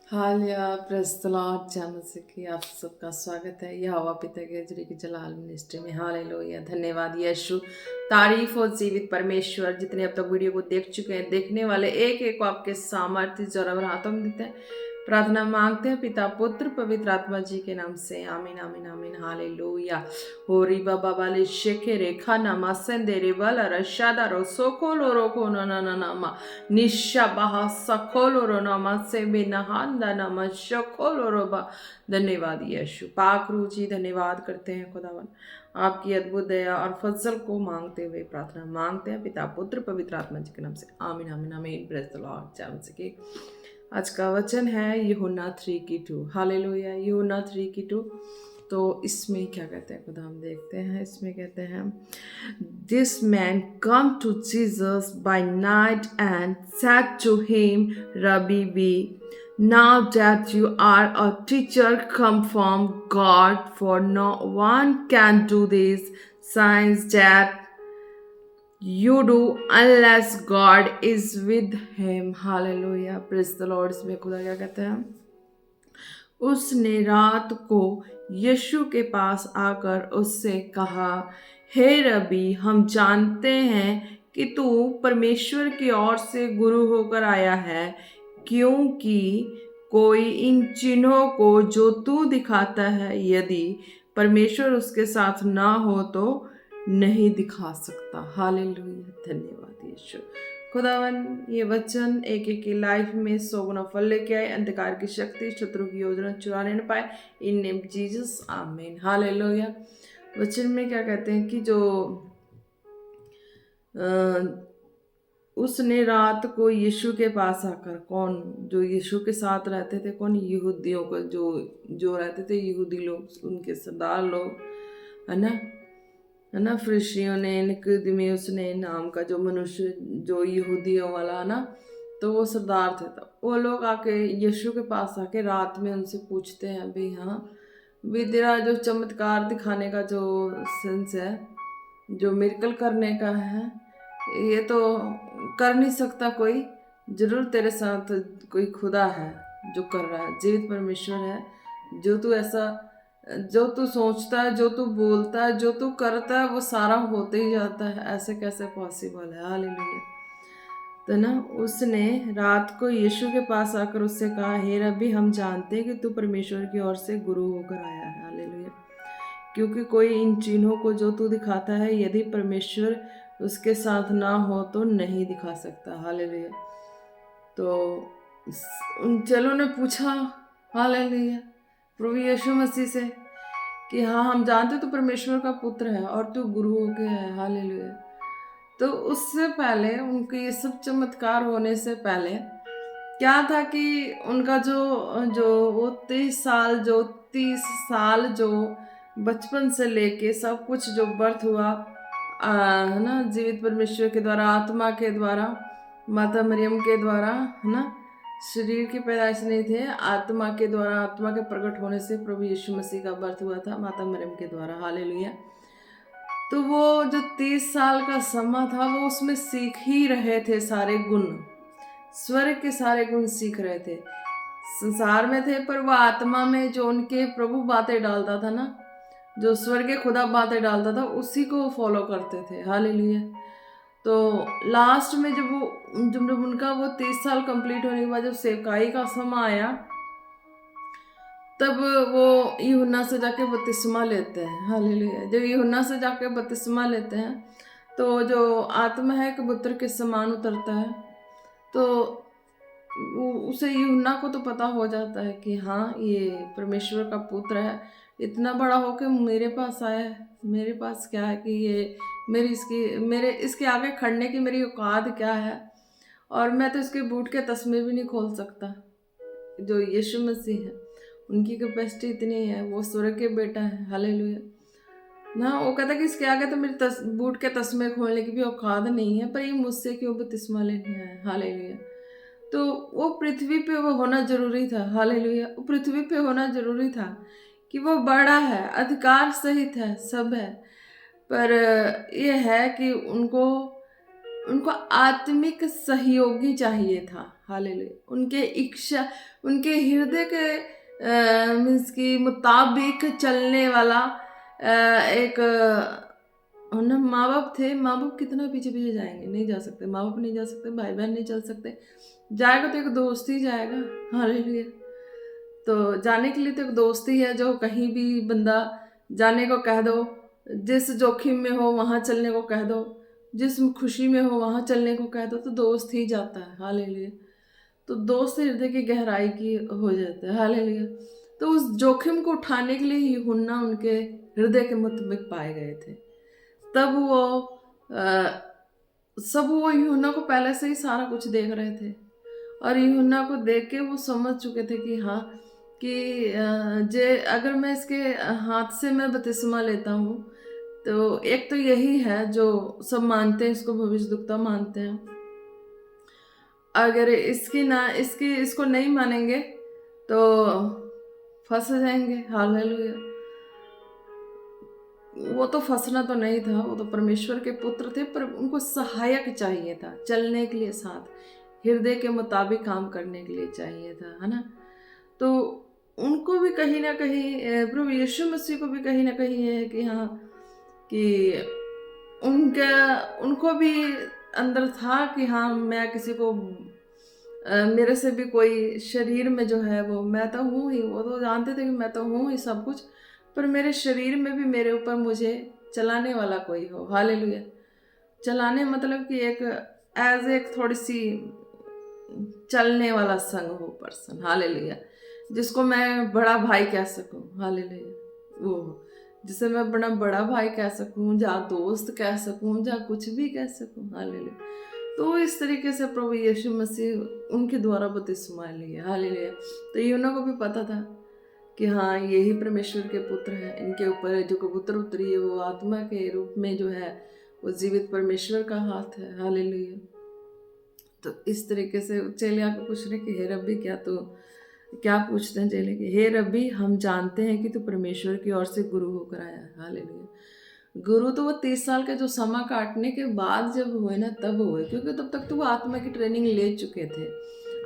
Hallelujah praise the Lord जय मसीह की आप सबका स्वागत है यहोवा पिता के जरी की जलाल मिनिस्ट्री में। हालेलुया, धन्यवाद यीशु, तारीफ हो जीवित परमेश्वर। जितने अब तक वीडियो को देख चुके हैं, देखने वाले एक एक को आपके सामर्थ्य जोर हाथों में देते हैं। प्रार्थना मांगते हैं पिता पुत्र पवित्र आत्मा जी के नाम से, आमीन आमीन आमीन। हालेलुया। होरी बाबा वाले शेखे रेखा नामा सेंदे रे वाला रशादा रो सोकोलो रो को ना ना ना नामा निशा बहा सकोलो रो नामा से बेनहांदा नामा शकोलो रो बा। धन्यवाद यीशु, पाक रूह जी धन्यवाद करते हैं खुदावन, आपकी अद्भुत दया और फजल को मांगते हुए प्रार्थना मांगते हैं पिता पुत्र पवित्र आत्मा जी के नाम से, आमीन आमीन आमीन। प्रेज़ द लॉर्ड जय मसीह की। आज का वचन है यूहन्ना 3:2। हालेलुया, यूहन्ना 3:2। तो इसमें क्या कहते हैं खुदा, हम देखते हैं। इसमें कहते हैं, this man come to Jesus by night and said to him, rabbi we, know that you are a teacher come from God, for no one can do this signs that you do unless God is with him. Hallelujah, praise the Lord। इसमें खुदा क्या कहते हैं, उसने रात को यीशु के पास आकर उससे कहा, हे रबी, हम जानते हैं कि तू परमेश्वर की ओर से गुरु होकर आया है, क्योंकि कोई इन चिन्हों को जो तू दिखाता है, यदि परमेश्वर उसके साथ ना हो तो नहीं दिखा सकता। हालेलुया, धन्यवाद यीशु। खुदावन ये वचन एक एक की लाइफ में 100 गुना फल लेके आए, अंधकार की शक्ति शत्रु की योजना चुराने न पाए, इन नेम जीसस, आमीन। हालेलुया। वचन में क्या कहते हैं कि जो उसने रात को यीशु के पास आकर, कौन जो यीशु के साथ रहते थे, कौन यहूदियों को जो रहते थे, यहूदी लोग, उनके सरदार लोग, है ना। फरीसियों ने, निकुदेमुस ने नाम का जो मनुष्य, जो यहूदियों वाला है ना, तो वो सरदार थे। तो वो लोग आके यीशु के पास आके रात में उनसे पूछते हैं, भाई हाँ भी तेरा जो चमत्कार दिखाने का जो सेंस है, जो मिरेकल करने का है, ये तो कर नहीं सकता कोई, जरूर तेरे साथ कोई खुदा है जो कर रहा है, जीवित परमेश्वर है, जो तू ऐसा, जो तू सोचता है, जो तू बोलता है, जो तू करता है, वो सारा होते ही जाता है, ऐसे कैसे पॉसिबल है। हालेलुया। तो ना उसने रात को यीशु के पास आकर उससे कहा, हे रब्बी, हम जानते हैं कि तू परमेश्वर की ओर से गुरु होकर आया है। हालेलुया। क्योंकि कोई इन चिन्हों को जो तू दिखाता है, यदि परमेश्वर उसके साथ ना हो तो नहीं दिखा सकता। हालेलुया। तो उन चेलों ने पूछा, हालेलुया, प्रभु यीशु मसीह से कि हाँ, हम जानते तो परमेश्वर का पुत्र है और तू गुरु होके है। हालेलुया। तो उससे पहले, उनके ये सब चमत्कार होने से पहले क्या था कि उनका जो जो वो 30 साल जो बचपन से लेके सब कुछ जो बर्थ हुआ, है ना, जीवित परमेश्वर के द्वारा, आत्मा के द्वारा, माता मरियम के द्वारा, है ना, शरीर की पैदाइश नहीं थे, आत्मा के द्वारा, आत्मा के प्रकट होने से प्रभु यीशु मसीह का बर्थ हुआ था माता मरियम के द्वारा। हालेलुया। तो वो जो 30 साल का समय था, वो उसमें सीख ही रहे थे सारे गुण, स्वर्ग के सारे गुण सीख रहे थे। संसार में थे, पर वो आत्मा में जो उनके प्रभु बातें डालता था ना, जो स्वर्ग खुदा बातें डालता था, उसी को फॉलो करते थे। हालेलुया। तो लास्ट में जब उनका वो 30 साल कंप्लीट होने के बाद जब सेवकाई का समय आया, तब वो यूहन्ना से जाके बपतिस्मा लेते हैं। हालेलुया। जब यूहन्ना से जाके बपतिस्मा लेते हैं, तो जो आत्मा है कबूतर के समान उतरता है, तो उसे यूहन्ना को तो पता हो जाता है कि हाँ, ये परमेश्वर का पुत्र है, इतना बड़ा होकर मेरे पास आया है, मेरे पास क्या है कि ये मेरे इसके आगे खड़ने की मेरी औकात क्या है, और मैं तो इसके बूट के तस्मे भी नहीं खोल सकता। जो यीशु मसीह है, उनकी कैपेसिटी इतनी है, वो स्वर्ग के बेटा है। हालेलुया ना। वो कहता है कि इसके आगे तो मेरे बूट के तस्मे खोलने की भी औकात नहीं है, पर ये मुझसे क्यों बपतिस्मा लेने आया। हालेलुया। तो वो पृथ्वी पे वो होना जरूरी था। हालेलुया। वो पृथ्वी पे होना जरूरी था कि वो बड़ा है, अधिकार सहित है, सब है, पर ये है कि उनको उनको आत्मिक सहयोगी चाहिए था। हालेलुया। उनके इच्छा, उनके हृदय के मीन्स की मुताबिक चलने वाला एक ना माँ बाप थे। माँ बाप कितना पीछे पीछे जाएंगे, नहीं जा सकते। माँ बाप नहीं जा सकते, भाई बहन नहीं चल सकते। जाएगा तो एक दोस्त ही जाएगा। हालेलुया। तो जाने के लिए तो एक दोस्त ही है, जो कहीं भी बंदा जाने को कह दो, जिस जोखिम में हो वहाँ चलने को कह दो, जिस खुशी में हो वहाँ चलने को कह दो, तो दोस्त ही जाता है। हालेलुया। तो दोस्त हृदय की गहराई की हो जाता है। हालेलुया। तो उस जोखिम को उठाने के लिए यूहन्ना उनके हृदय के मुताबिक पाए गए थे। तब वो यूहन्ना को पहले से ही सारा कुछ देख रहे थे, और यूहन्ना को देख के वो समझ चुके थे कि हाँ, कि जे अगर मैं इसके हाथ से मैं बपतिस्मा लेता हूँ, तो एक तो यही है जो सब मानते हैं, इसको भविष्यद्वक्ता मानते हैं। अगर इसको नहीं मानेंगे तो फंस जाएंगे। हालेलुया। वो तो फंसना तो नहीं था, वो तो परमेश्वर के पुत्र थे, पर उनको सहायक चाहिए था चलने के लिए, साथ हृदय के मुताबिक काम करने के लिए चाहिए था, है ना। तो उनको भी कहीं ना कहीं, प्रभु यीशु मसीह को भी कहीं ना कहीं है कि हाँ, कि उनको भी अंदर था कि हाँ, मैं किसी को मेरे से भी कोई शरीर में जो है वो मैं तो हूँ ही। वो तो जानते थे कि मैं तो हूँ ही सब कुछ, पर मेरे शरीर में भी मेरे ऊपर मुझे चलाने वाला कोई हो। हालेलुया। चलाने मतलब कि एक एज एक थोड़ी सी चलने वाला संग हो पर्सन। हालेलुया। जिसको मैं बड़ा भाई कह सकूं। हालेलुया। वो जिसे मैं बड़ा बड़ा भाई कह सकूं, जा दोस्त कह सकूं, जा कुछ भी कह सकूं। हालेलुया। तो इस तरीके से प्रभु यीशु मसीह उनके द्वारा बपतिस्मा लिए। हालेलुया। तो यूहन्ना को भी पता था कि हाँ, यही परमेश्वर के पुत्र हैं। इनके ऊपर जो कबूतर उतरी है वो आत्मा के रूप में जो है वो जीवित परमेश्वर का हाथ है। हालेलुया। तो इस तरीके से चेले आके पूछ रहे कि हे रब्बी, क्या पूछते हैं चेले कि हे रब्बी, हम जानते हैं कि तू परमेश्वर की ओर से गुरु होकर आया है। हालेलुया। गुरु तो वो 30 साल का जो समा काटने के बाद जब हुए ना, तब हुए, क्योंकि तब तक तो वो आत्मा की ट्रेनिंग ले चुके थे।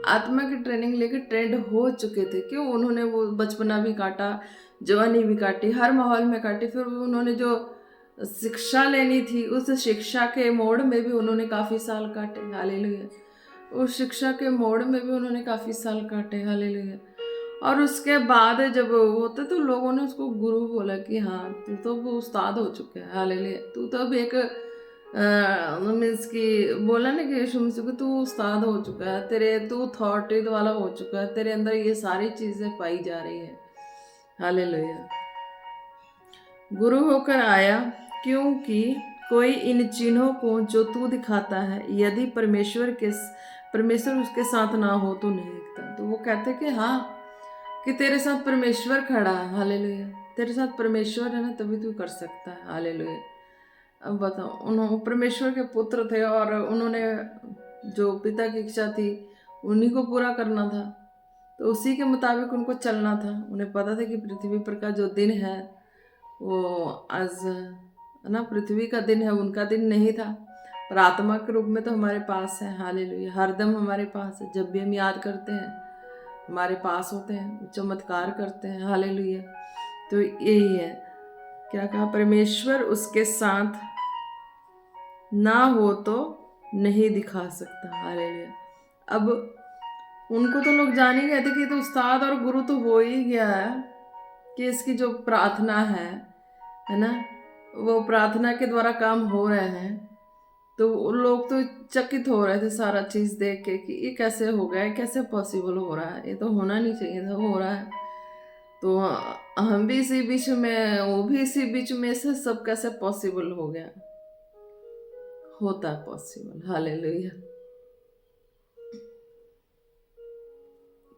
आत्मा की ट्रेनिंग लेके ट्रेंड हो चुके थे। क्यों? उन्होंने वो बचपना भी काटा, जवानी भी काटी, हर माहौल में काटी। फिर उन्होंने जो शिक्षा लेनी थी, उस शिक्षा के मोड़ में भी उन्होंने काफ़ी साल काटे। हालेलुया। उस शिक्षा के मोड़ में भी उन्होंने काफ़ी साल काटे। हालेलुया। और उसके बाद जब होते तो लोगों ने उसको गुरु बोला कि हाँ, तू तो वो उस्ताद हो चुका है। हालेलुया। तू तो अब एक मीन्स की बोला ना कि यीशु मसीह को, तू उस्ताद हो चुका है, तू अथॉरिटी वाला हो चुका है, तेरे अंदर ये सारी चीज़ें पाई जा रही है। हालेलुया। गुरु होकर आया, क्योंकि कोई इन चिन्हों को जो तू दिखाता है, यदि परमेश्वर उसके साथ ना हो तो नहीं दिखता। तो वो कहते कि हाँ, कि तेरे साथ परमेश्वर खड़ा है। हालेलुया। तेरे साथ परमेश्वर है ना, तभी तू कर सकता है। हालेलुया। अब बताओ, उन्होंने परमेश्वर के पुत्र थे और उन्होंने जो पिता की इच्छा थी उन्हीं को पूरा करना था, तो उसी के मुताबिक उनको चलना था। उन्हें पता था कि पृथ्वी पर का जो दिन है वो आज है ना, पृथ्वी का दिन है, उनका दिन नहीं था, पर आत्मा के रूप में तो हमारे पास है। हालेलुया। हरदम हमारे पास है। जब भी हम याद करते हैं हमारे पास होते हैं, चमत्कार करते हैं। हालेलुया। तो यही है, क्या कहा, परमेश्वर उसके साथ ना हो तो नहीं दिखा सकता। हालेलुया। अब उनको तो लोग जान ही गए थे कि तो उस्ताद और गुरु तो हो ही गया है, कि इसकी जो प्रार्थना है ना, वो प्रार्थना के द्वारा काम हो रहे हैं। तो लोग तो चकित हो रहे थे सारा चीज़ देख के कि ये कैसे हो गया है, कैसे पॉसिबल हो रहा है, ये तो होना नहीं चाहिए था, हो रहा है। तो हम भी इसी बीच में, वो भी इसी बीच में से सब कैसे पॉसिबल हो गया, होता पॉसिबल। हालेलुया।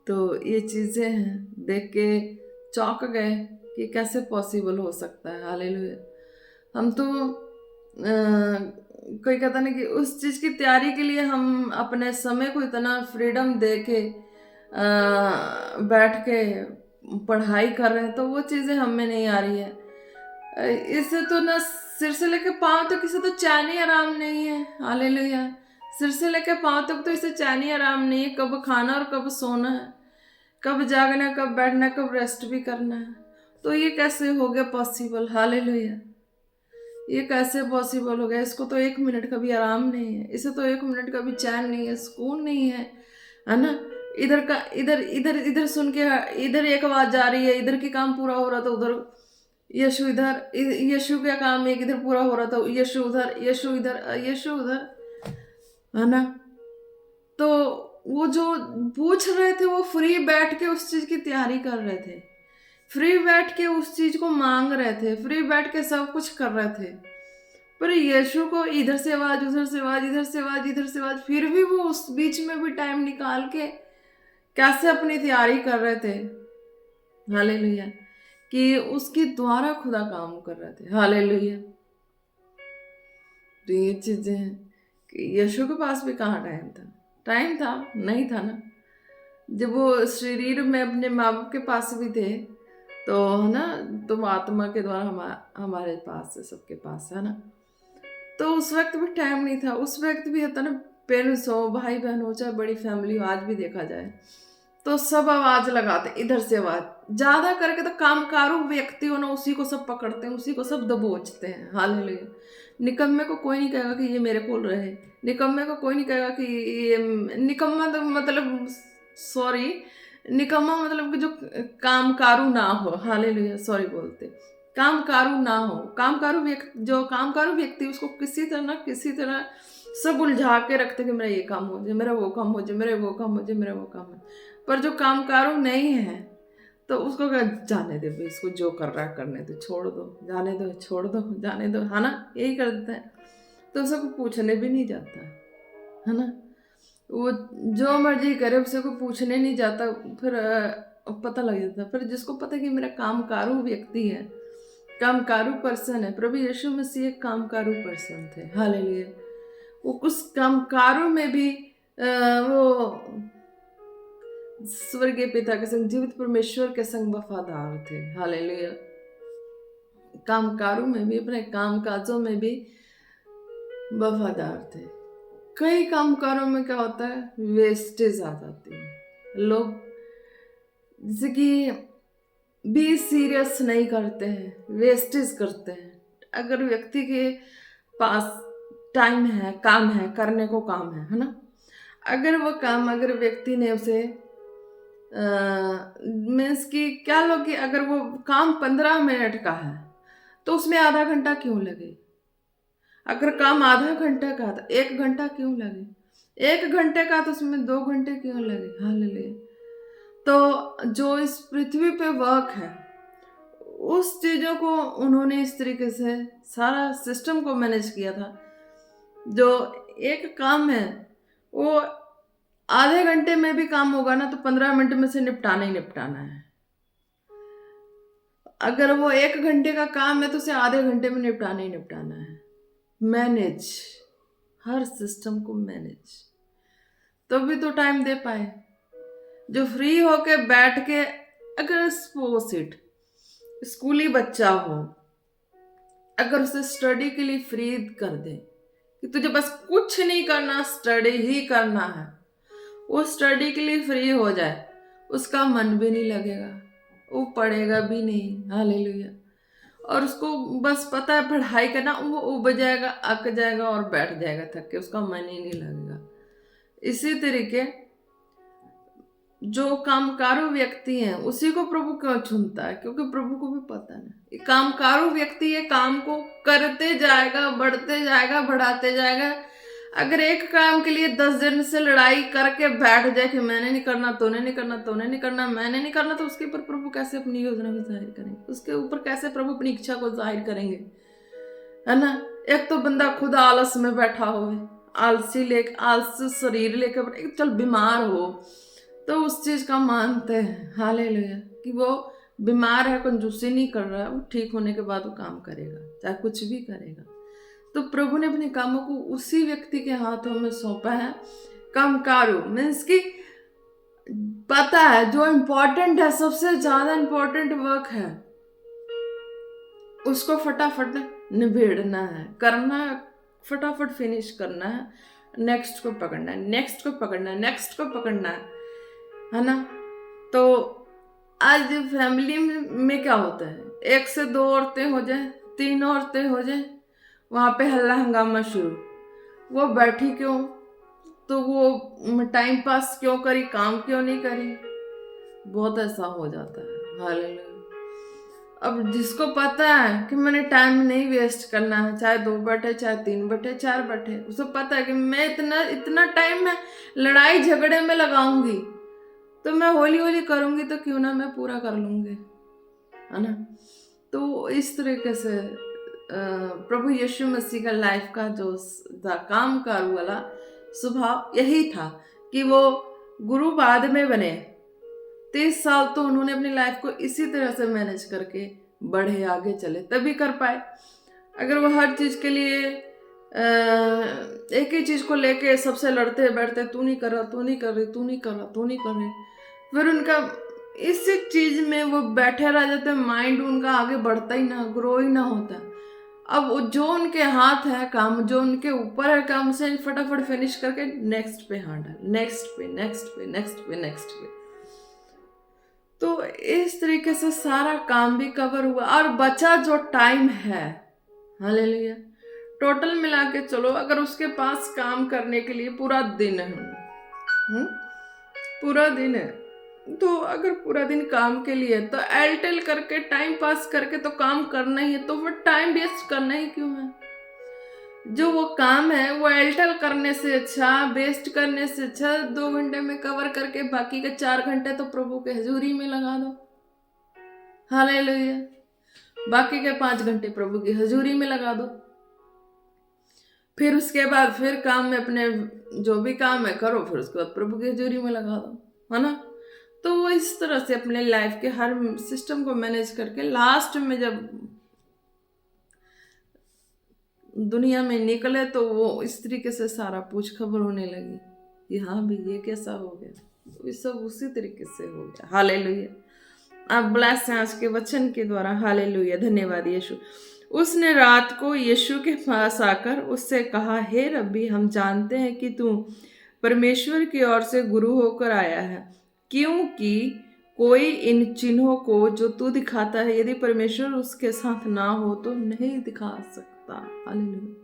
तो ये चीज़ें हैं, देख के चौंक गए कि कैसे पॉसिबल हो सकता है। हालेलुया। हम तो कोई कहता नहीं कि उस चीज़ की तैयारी के लिए हम अपने समय को इतना फ्रीडम दे के बैठ के पढ़ाई कर रहे हैं, तो वो चीज़ें हम में नहीं आ रही है। इससे तो ना सिर से लेके पाँव तक इसे तो चैन ही आराम नहीं है। हालेलुया। सिर से लेके पाँव तक तो इसे चैन ही आराम नहीं है। कब खाना और कब सोना है, कब जागना, कब बैठना, कब रेस्ट भी करना है। तो ये कैसे हो गया पॉसिबल? हालेलुया। ये कैसे पॉसिबल हो गया? इसको तो 1 मिनट का भी आराम नहीं है, इसे तो 1 मिनट का भी चैन नहीं है, सुकून नहीं है ना। इधर का इधर इधर इधर सुन के इधर एक आवाज जा रही है, इधर के काम पूरा हो रहा था, उधर यीशु इधर, यीशु का काम एक इधर पूरा हो रहा था, यीशु उधर, यीशु इधर, यीशु उधर, है ना। तो वो जो पूछ रहे थे वो फ्री बैठ के उस चीज की तैयारी कर रहे थे, फ्री बैठ के उस चीज को मांग रहे थे, फ्री बैठ के सब कुछ कर रहे थे। पर यीशु को इधर से आवाज, उधर से आवाज, इधर से आवाज, इधर से आवाज, फिर भी वो उस बीच में भी टाइम निकाल के कैसे अपनी तैयारी कर रहे थे। हालेलुया। कि उसके द्वारा खुदा काम कर रहे थे। हालेलुया। तो ये चीजें हैं कि यीशु के पास भी कहाँ टाइम था? टाइम था नहीं था ना। जब वो शरीर में अपने माँ बाप के पास भी थे तो है ना, तुम आत्मा के द्वारा हमारे पास है, सबके पास है ना। तो उस वक्त भी टाइम नहीं था, उस वक्त भी होता ना, पेरेंट्स हो, भाई बहन हो, चाहे बड़ी फैमिली हो, आज भी देखा जाए तो सब आवाज लगाते, इधर से आवाज ज्यादा करके तो कामकारू व्यक्ति हो ना, उसी को सब पकड़ते हैं, उसी को सब दबोचते हैं। हालेलुया। निकम्मे को कोई नहीं कहेगा कि ये मेरे कोल रहे, निकम्मे को कोई नहीं कहेगा कि ये निकम्मा, तो मतलब सॉरी, निकम्मा मतलब कि जो कामकारू ना हो। हालेलुया। सॉरी बोलते, कामकारू ना हो। कामकारू व्यक्ति, जो कामकारू व्यक्ति, उसको किसी तरह सब उलझा के रखते कि मेरा ये काम हो जाए, मेरा वो काम हो जाए, मेरा वो काम हो जाए, मेरा वो काम हो। पर जो कामकारू नहीं है तो उसको क्या, जाने दे भाई, इसको जो कर रहा है करने दो, छोड़ दो, जाने दो, छोड़ दो, जाने दो, है ना। यही कर देता है। तो उसको पूछने भी नहीं जाता, है ना। वो जो मर्जी करे, उसे को पूछने नहीं जाता। फिर पता लग जाता। फिर जिसको पता कि मेरा कामकारू व्यक्ति है, कामकारू पर्सन है, प्रभु यीशु मसीह एक कामकारू पर्सन थे। हालेलुया। वो उस कामकारों में भी वो स्वर्गीय पिता के संग, जीवित परमेश्वर के संग वफादार थे। हालेलुया। कामकारों में भी, अपने कामकाजों में भी वफादार थे। कई कामकारों में क्या होता है, वेस्टेज आ जाती है। लोग जैसे कि भी सीरियस नहीं करते हैं, वेस्टेज करते हैं। अगर व्यक्ति के पास टाइम है, काम है, करने को काम है ना, अगर वो काम, अगर व्यक्ति ने उसे मीन्स कि क्या लो कि अगर वो काम 15 मिनट का है तो उसमें आधा घंटा क्यों लगे? अगर काम आधा घंटा का तो 1 घंटा क्यों लगे? 1 घंटे का तो उसमें 2 घंटे क्यों लगे? हालेलुया। तो जो इस पृथ्वी पे वर्क है, उस चीजों को उन्होंने इस तरीके से सारा सिस्टम को मैनेज किया था। जो एक काम है वो आधे घंटे में भी काम होगा ना, तो 15 मिनट में से निपटाना ही निपटाना है। अगर वो 1 घंटे का काम है तो उसे आधे घंटे में निपटाना ही निपटाना है। मैनेज, हर सिस्टम को मैनेज, तो भी तो टाइम दे पाए। जो फ्री होके बैठ के, अगर सपोज इट स्कूली बच्चा हो, अगर उसे स्टडी के लिए फ्री कर दे कि तुझे बस कुछ नहीं करना, स्टडी ही करना है, वो स्टडी के लिए फ्री हो जाए, उसका मन भी नहीं लगेगा, वो पढ़ेगा भी नहीं। हालेलुया। और उसको बस पता है पढ़ाई करना, वो उब जाएगा, अक जाएगा और बैठ जाएगा थक के, उसका मन ही नहीं लगेगा। इसी तरीके जो कामकारू व्यक्ति हैं उसी को प्रभु क्यों चुनता है? क्योंकि प्रभु को भी पता है ये कामकारू व्यक्ति ये काम को करते जाएगा, बढ़ते जाएगा, बढ़ाते जाएगा। अगर एक काम के लिए 10 दिन से लड़ाई करके बैठ जाए कि मैंने नहीं करना, तूने नहीं करना, तूने नहीं करना, मैंने नहीं करना, तो उसके ऊपर प्रभु कैसे अपनी योजना को जाहिर करेंगे? उसके ऊपर कैसे प्रभु अपनी इच्छा को जाहिर करेंगे? है ना। एक तो बंदा खुद आलस में बैठा हो, आलसी शरीर लेकर चल बीमार हो तो उस चीज का मानते हैं। हालेलुया। कि वो बीमार है, कंजूसी नहीं कर रहा है, वो ठीक होने के बाद वो काम करेगा, चाहे कुछ भी करेगा। तो प्रभु ने अपने कामों को उसी व्यक्ति के हाथों में सौंपा है। कामकारू मीन्स की पता है जो इम्पोर्टेंट है, सबसे ज्यादा इम्पोर्टेंट वर्क है, उसको फटाफट निबेड़ना है, करना है, फटाफट फिनिश करना है, नेक्स्ट को पकड़ना है, नेक्स्ट को पकड़ना है, नेक्स्ट को पकड़ना है ना। तो आज फैमिली में क्या होता है, 1 से 2 औरतें हो जाए, 3 औरतें हो जाए, वहाँ पे हल्ला हंगामा शुरू। वो बैठी क्यों, तो वो टाइम पास क्यों करी, काम क्यों नहीं करी, बहुत ऐसा हो जाता है। हालेलुया। अब जिसको पता है कि मैंने टाइम नहीं वेस्ट करना है, चाहे 2 बैठे, चाहे 3 बैठे, 4 बैठे, उसे पता है कि मैं इतना टाइम मैं लड़ाई झगड़े में लगाऊंगी, तो मैं हौली हौली करूंगी तो क्यों ना मैं पूरा कर लूंगी, है ना। तो इस तरीके से प्रभु यीशु मसीह का लाइफ का जो काम कारू वाला स्वभाव यही था कि वो गुरु बाद में बने। 30 साल तो उन्होंने अपनी लाइफ को इसी तरह से मैनेज करके बढ़े, आगे चले, तभी कर पाए। अगर वो हर चीज के लिए एक ही चीज को लेके सबसे लड़ते बैठते, तू नहीं कर रहा, तू नहीं कर रही, तू नहीं कर रहा, तू नहीं कर रही, फिर उनका इसी चीज में वो बैठे रह जाते, माइंड उनका आगे बढ़ता ही ना, ग्रो ही ना होता। अब जो उनके हाथ है काम, जो उनके ऊपर है काम, उसे फटाफट फिनिश करके नेक्स्ट पे हाथ डाल, नेक्स्ट पे, नेक्स्ट पे, नेक्स्ट पे, नेक्स्ट पे। तो इस तरीके से सारा काम भी कवर हुआ और बचा जो टाइम है, हालेलुया, टोटल मिला के चलो, अगर उसके पास काम करने के लिए पूरा दिन है, पूरा दिन है, तो अगर पूरा दिन काम के लिए तो एयरटेल करके टाइम पास करके तो काम करना ही है, तो वो टाइम वेस्ट करना ही क्यों है। जो वो काम है वो एयरटेल करने से अच्छा, वेस्ट करने से अच्छा 2 घंटे में कवर करके बाकी के 4 घंटे तो प्रभु के हजूरी में लगा दो, हालेलुया। बाकी के 5 घंटे प्रभु की हजूरी में लगा दो, फिर उसके बाद फिर काम में अपने जो भी काम है करो, फिर उसके बाद प्रभु की हजूरी में लगा दो, है ना। तो वो इस तरह से अपने लाइफ के हर सिस्टम को मैनेज करके लास्ट में जब दुनिया में निकले तो वो इस तरीके से सारा पूछ खबर होने लगी कि हाँ भी ये कैसा हो गया, ये सब उसी तरीके से हो गया। हालेलुया। आप ब्लेस हैं आज के वचन के द्वारा, हालेलुया, धन्यवाद यीशु। उसने रात को यीशु के पास आकर उससे कहा, हे रब्बी, हम जानते हैं कि तू परमेश्वर की ओर से गुरु होकर आया है, क्योंकि कोई इन चिन्हों को जो तू दिखाता है, यदि परमेश्वर उसके साथ ना हो तो नहीं दिखा सकता। हालेलुया।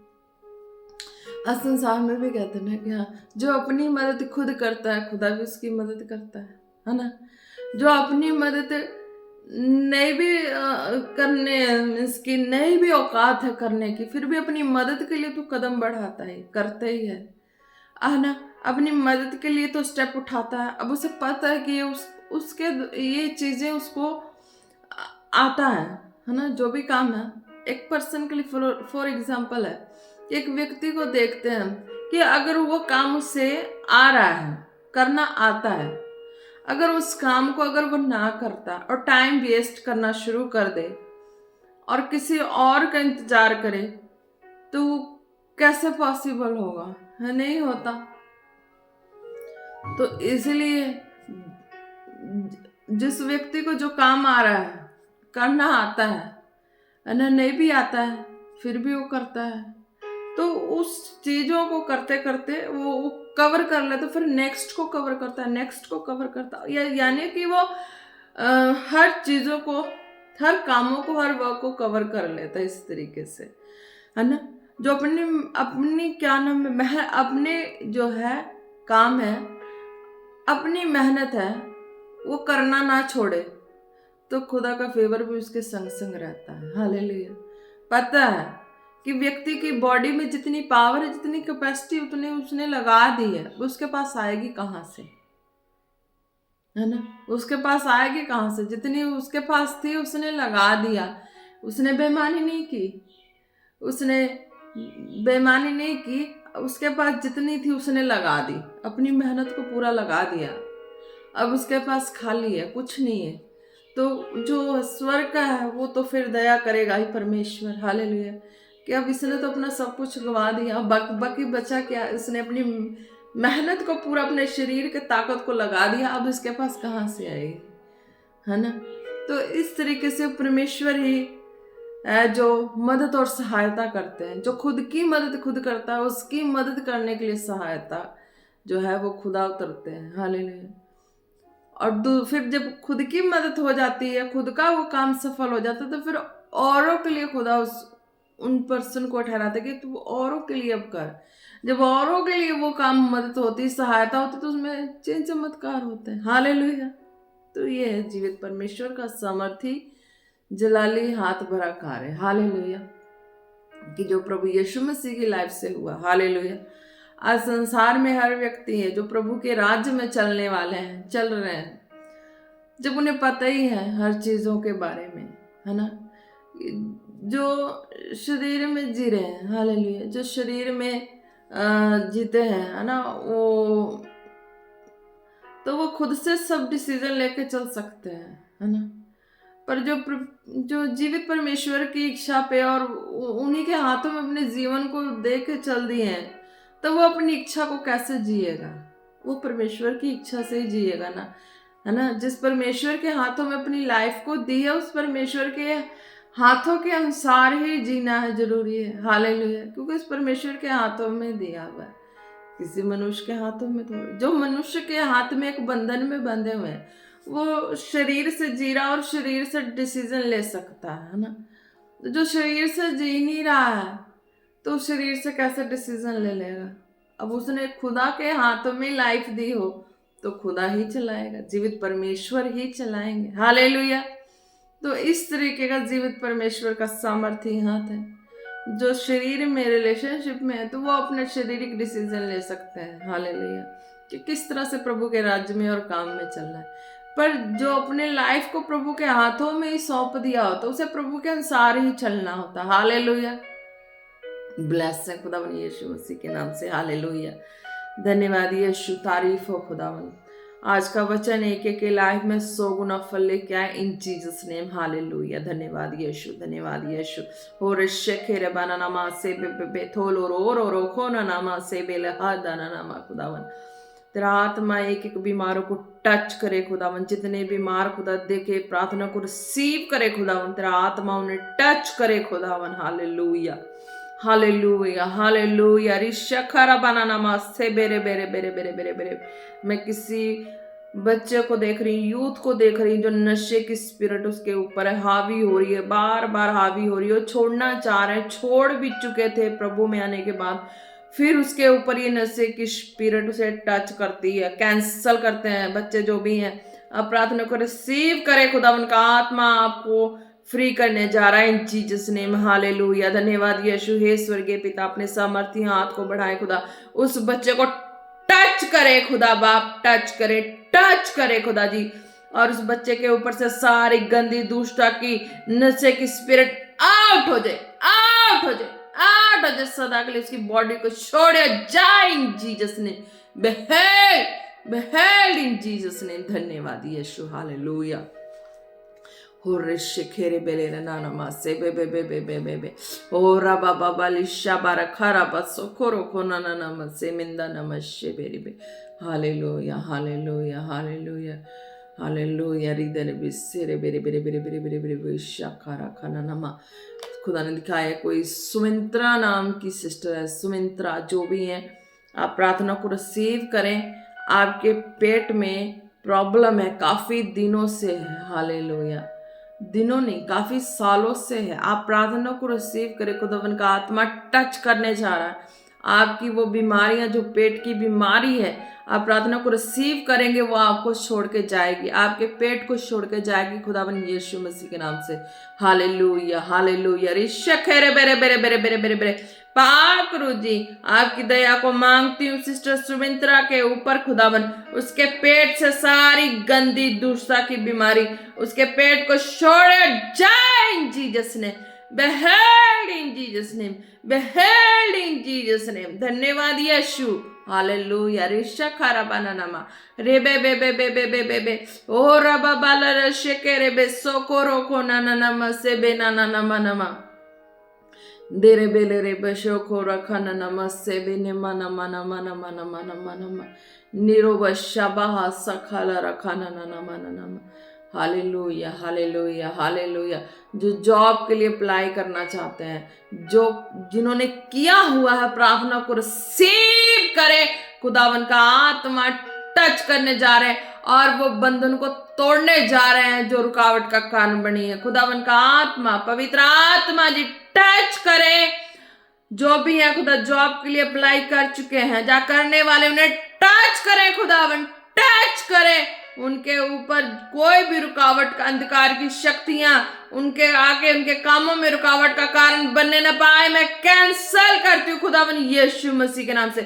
आज संसार में भी कहते हैं कि हाँ, जो अपनी मदद खुद करता है खुदा भी उसकी मदद करता है ना। जो अपनी मदद नहीं भी करने, इसकी नहीं भी औकात है करने की, फिर भी अपनी मदद के लिए तो कदम बढ़ाता है, करते ही है ना। अपनी मदद के लिए तो स्टेप उठाता है। अब उसे पता है कि ये उसके ये चीजें उसको आता है ना। जो भी काम है, एक पर्सन के लिए फॉर एग्जाम्पल है, एक व्यक्ति को देखते हैं कि अगर वो काम उससे आ रहा है, करना आता है, अगर उस काम को अगर वो ना करता और टाइम वेस्ट करना शुरू कर दे और किसी और का इंतजार करे, तो कैसे पॉसिबल होगा, है नहीं होता। तो इसलिए जिस व्यक्ति को जो काम आ रहा है, करना आता है ना, नहीं भी आता है फिर भी वो करता है, तो उस चीजों को करते करते वो कवर कर ले, तो फिर नेक्स्ट को कवर करता है, नेक्स्ट को कवर करता है, यानी कि वो हर चीजों को, हर कामों को, हर वर्क को कवर कर लेता है इस तरीके से, है ना। जो अपनी क्या नाम है, अपने जो है काम है, अपनी मेहनत है, वो करना ना छोड़े, तो खुदा का फेवर भी उसके संग संग रहता है। हालेलुया। पता है कि व्यक्ति की बॉडी में जितनी पावर है, जितनी कैपेसिटी, उतनी उसने लगा दी है, उसके पास आएगी कहाँ से, है ना। उसके पास आएगी कहाँ से, जितनी उसके पास थी उसने लगा दिया। उसने बेईमानी नहीं की, उसने बेईमानी नहीं की, उसके पास जितनी थी उसने लगा दी, अपनी मेहनत को पूरा लगा दिया। अब उसके पास खाली है, कुछ नहीं है। तो जो स्वर्ग का है वो तो फिर दया करेगा ही परमेश्वर, हालेलुया, कि अब इसने तो अपना सब कुछ गंवा दिया, बाकी बचा क्या, इसने अपनी मेहनत को पूरा, अपने शरीर के ताकत को लगा दिया, अब इसके पास कहाँ से आएगी, है ना। तो इस तरीके से परमेश्वर ही जो मदद और सहायता करते हैं। जो खुद की मदद खुद करता है, उसकी मदद करने के लिए सहायता जो है वो खुदा उतरते हैं। हालेलुया। और फिर जब खुद की मदद हो जाती है, खुद का वो काम सफल हो जाता है, तो फिर औरों के लिए खुदा उन पर्सन को ठहराता है कि तू औरों के लिए अब कर। जब औरों के लिए वो काम मदद होती, सहायता होती, तो उसमें चिन्ह चमत्कार होते हैं। हालेलुया। तो ये है जीवित परमेश्वर का सामर्थी जलाली हाथ भरा कार्य। हालेलुया। कि जो प्रभु यीशु मसीह की लाइफ से हुआ। हालेलुया। आज संसार में हर व्यक्ति है जो प्रभु के राज्य में चलने वाले हैं, चल रहे हैं, जब उन्हें पता ही है हर चीजों के बारे में, है ना, जो शरीर में जी रहे हैं। हालेलुया। जो शरीर में जीते हैं, है ना, वो तो वो खुद से सब डिसीजन लेके चल सकते हैं, है ना। पर जो जीवित परमेश्वर की इच्छा पे और उन्हीं के हाथों में अपने जीवन को दे के चल दिए हैं, तो वो अपनी इच्छा को कैसे जिएगा? वो परमेश्वर की इच्छा से ही जिएगा ना, है ना। जिस परमेश्वर के हाथों में अपनी लाइफ को दी है, उस परमेश्वर के हाथों के अनुसार ही जीना है, जरूरी है। हालेलुया। क्योंकि उस परमेश्वर के हाथों में दिया हुआ है, किसी मनुष्य के हाथों में थोड़ी। जो मनुष्य के हाथ में एक बंधन में बंधे हुए हैं, वो शरीर से जी रहा और शरीर से डिसीजन ले सकता है ना। जो शरीर से जी नहीं रहा है, तो शरीर से कैसे डिसीजन ले लेगा? अब उसने खुदा के हाथों में लाइफ दी हो, तो खुदा ही चलाएगा, जीवित परमेश्वर ही चलाएंगे। हालेलुया। तो इस तरीके का जीवित परमेश्वर का सामर्थ्य हाथ है। जो शरीर में रिलेशनशिप में है, तो वो अपने शारीरिक डिसीजन ले सकते हैं। हालेलुया। कि किस तरह से प्रभु के राज्य में और काम में चलना है। पर जो अपने लाइफ को प्रभु के हाथों में ही सौंप दिया होता, उसे प्रभु के अनुसार ही चलना होता। हालेलुया। ब्लेस है खुदावन यीशु मसीह के नाम से। हालेलुया। धन्यवाद यीशु, तारीफ हो खुदावन। आज का वचन एक एक के लाइफ में 100 गुना फल लेके आए, इन जीसस नेम। हालेलुया। धन्यवाद यीशु, धन्यवाद यीशु। हो रिशे रे बाना नामा से बे थोलो रो खोना नामा से बेले हादाना नामा खुदावन। तेरा आत्मा एक एक बीमारों को टच करे खुदावन। जितने बीमार खुदा देखे प्रार्थना को रिसीव करे खुदावन। तेरा आत्मा उन्हें टच करे खुदावन। हालेलुया। हालेलुया। हालेलुया। रिशखरा बनाना मासे बेरे बेरे बेरे बेरे बेरे बेरे। मैं किसी बच्चे को देख रही, यूथ को देख रही, जो नशे की स्पिरिट उसके ऊपर है, हावी हो रही है, बार बार हावी हो रही है, छोड़ना चाह रहे हैं, छोड़ भी चुके थे प्रभु में आने के बाद, फिर उसके ऊपर ये नशे की स्पिरिट उसे टच करती है। कैंसल करते हैं बच्चे जो भी हैं। अब प्रार्थना को रिसीव करे खुदा, उनका आत्मा आपको फ्री करने जा रहा है इन जीसस नेम। हालेलुया। धन्यवाद यीशु। हे स्वर्गीय पिता, अपने सामर्थ्य हाथ को बढ़ाए खुदा, उस बच्चे को टच करे खुदा बाप, टच करे खुदा जी। और उस बच्चे के ऊपर से सारी गंदी दुष्टता की नशे की स्पिरिट आउट हो जाए, आउट हो जाए, आउट हो जाए। सदा के लिए उसकी बॉडी को छोड़े जाए इन जीसस नेम। बेहेल इन जीसस नेम। धन्यवाद यीशु। Hallelujah. Horeshere belere nana mase bebe bebe bebe be. Ora baba bali shabara karaba sokoro kona nana mase minda namashe beribe. Hallelujah, hallelujah, hallelujah. Hallelujah. हृदय बिसेरे बेरे बेरे बेरे बेरे बेरे बेरे बेरे शाकारा खाना नमा। खुदा ने दिखाया कोई सुमित्रा नाम की सिस्टर है, सुमित्रा जो भी है, आप प्रार्थना को रिसीव करें। आपके पेट में प्रॉब्लम है, काफी दिनों से है। हालेलुया। दिनों नहीं, काफी सालों से है। आप प्रार्थना को रिसीव करें, खुदावन का आत्मा टच करने जा रहा है। आपकी वो बीमारियां, जो पेट की बीमारी है, आप प्रार्थना को रिसीव करेंगे, वो आपको छोड़ के जाएगी, आपके पेट को छोड़ के जाएगी खुदावन यीशु मसीह के नाम से। Hallelujah, hallelujah. रिशखेरे बेरे बेरे बेरे बेरे बेरे बेरे। पाक गुरु जी, आपकी दया को मांगती हूँ सिस्टर सुमित्रा के ऊपर खुदावन। उसके पेट से सारी गंदी दुष्टता की बीमारी उसके पेट को छोड़े जाए इन जीसस ने। behead in Jesus name, behead in Jesus name। धन्यवाद यीशु। हालेलुया। रिशा खारा बनानामा रेबे बे बे बे बे बे बे बे ओ रबा बाला रशेके रेबे सोकोरो को नानानामा से बे नानानामा नामा देरे बेले रे बशोको रखना नमस्ते बेने मना मना मना मना मना मना मना निरो बशाबा सखाला रखना ना ना मना ना। Hallelujah, hallelujah, hallelujah. जो जॉब के लिए अप्लाई करना चाहते हैं, जो जिन्होंने किया हुआ है, प्रार्थना को रिसीव करे। खुदावन का आत्मा टच करने जा रहे हैं और वो बंधन को तोड़ने जा रहे हैं जो रुकावट का कारण बनी है। खुदावन का आत्मा, पवित्र आत्मा जी टच करे। जो भी है खुदा, जॉब के लिए अप्लाई कर चुके हैं, जा करने वाले, उन्हें टच करें खुदावन, टच करें। उनके ऊपर कोई भी रुकावट का, अंधकार की शक्तियां उनके आगे, उनके कामों में रुकावट का कारण बनने न पाए। मैं कैंसल करती हूँ खुदावन यीशु मसीह के नाम से,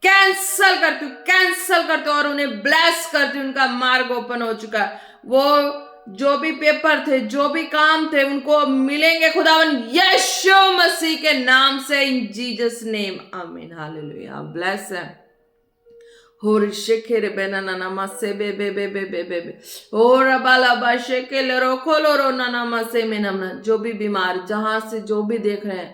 कैंसल करती हूँ, कैंसल करती हूँ और उन्हें ब्लेस करती हूँ। उनका मार्ग ओपन हो चुका है। वो जो भी पेपर थे, जो भी काम थे, उनको मिलेंगे खुदावन यीशु मसीह के नाम से, इन जीसस नेम, आमीन, हालेलुया। ब्लेस है। होर शेखेरे बेना नाना मासे बे बे बे बे बे बे बे और बाला बा शेकेले रो खोलो रो नाना मासे में नमना। जो भी बीमार, जहां से जो भी देख रहे हैं,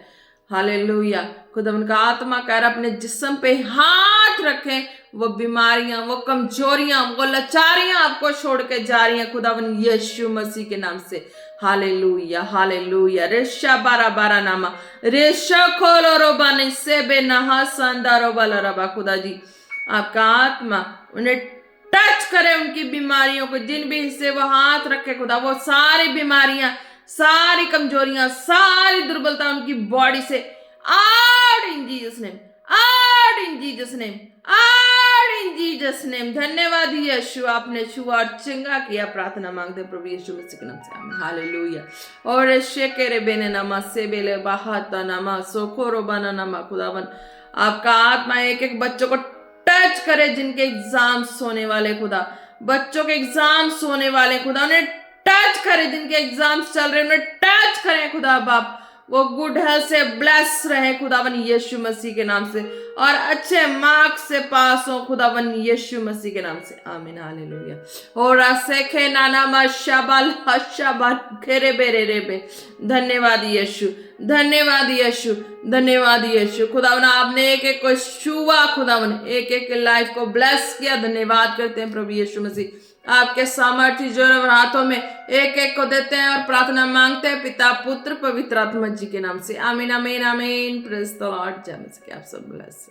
हालेलुया, खुदावन का आत्मा कह रहा अपने जिस्म पे हाथ रखें। वो बीमारियां, वो कमजोरियां, वो लाचारियां आपको छोड़ के जा रही हैं खुदावन यीशु मसीह के नाम से। Hallelujah, hallelujah. रेशा बारा बारा नामा रेशा खोलो रो बाने से बे नहा संदारो बाला रबा। खुदा जी आपका आत्मा उन्हें टच करे, उनकी बीमारियों को, जिन भी हिस्से वो हाथ रखे खुदा, वो सारी बीमारियां, सारी कमजोरियां, सारी दुर्बलता उनकी बॉडी से out in Jesus name, out in Jesus name, out in Jesus name. धन्यवाद यीशु, आपने छुआ और चंगा किया। प्रार्थना मांगते प्रभु यीशु मसीह के नाम से, आमीन, हालेलुया। और शेकेरे बेने नमा से बेले बाहाता नमा सोखोरो बना नमा। खुदावन आपका आत्मा एक एक बच्चों को टच करे, जिनके एग्जाम्स होने वाले खुदा, बच्चों के एग्जाम्स होने वाले खुदा, उन्हें टच करे। जिनके एग्जाम्स चल रहे उन्हें टच करें खुदा बाप। वो गुड हेल्थ से ब्लेस रहे खुदावन यीशु मसीह के नाम से, और अच्छे मार्क्स से पास हो खुदावन यीशु मसीह के नाम से, आमीन, हालेलुया। और सेखे नाना माशाबाल हशाबाल खेरे बेरे रे बे। धन्यवाद यीशु, धन्यवाद यीशु, धन्यवाद यीशु। खुदावन आपने एक एक को छुआ, खुदावन एक एक के लाइफ को ब्लेस किया। धन्यवाद करते हैं प्रभु यीशु मसीह। आपके सामर्थ्य जोर और हाथों में एक एक को देते हैं और प्रार्थना मांगते हैं पिता, पुत्र, पवित्र आत्मा जी के नाम से, आमीन, आमीन, आमीन। Praise the Lord. जय मसीह। आप सब ब्लेस।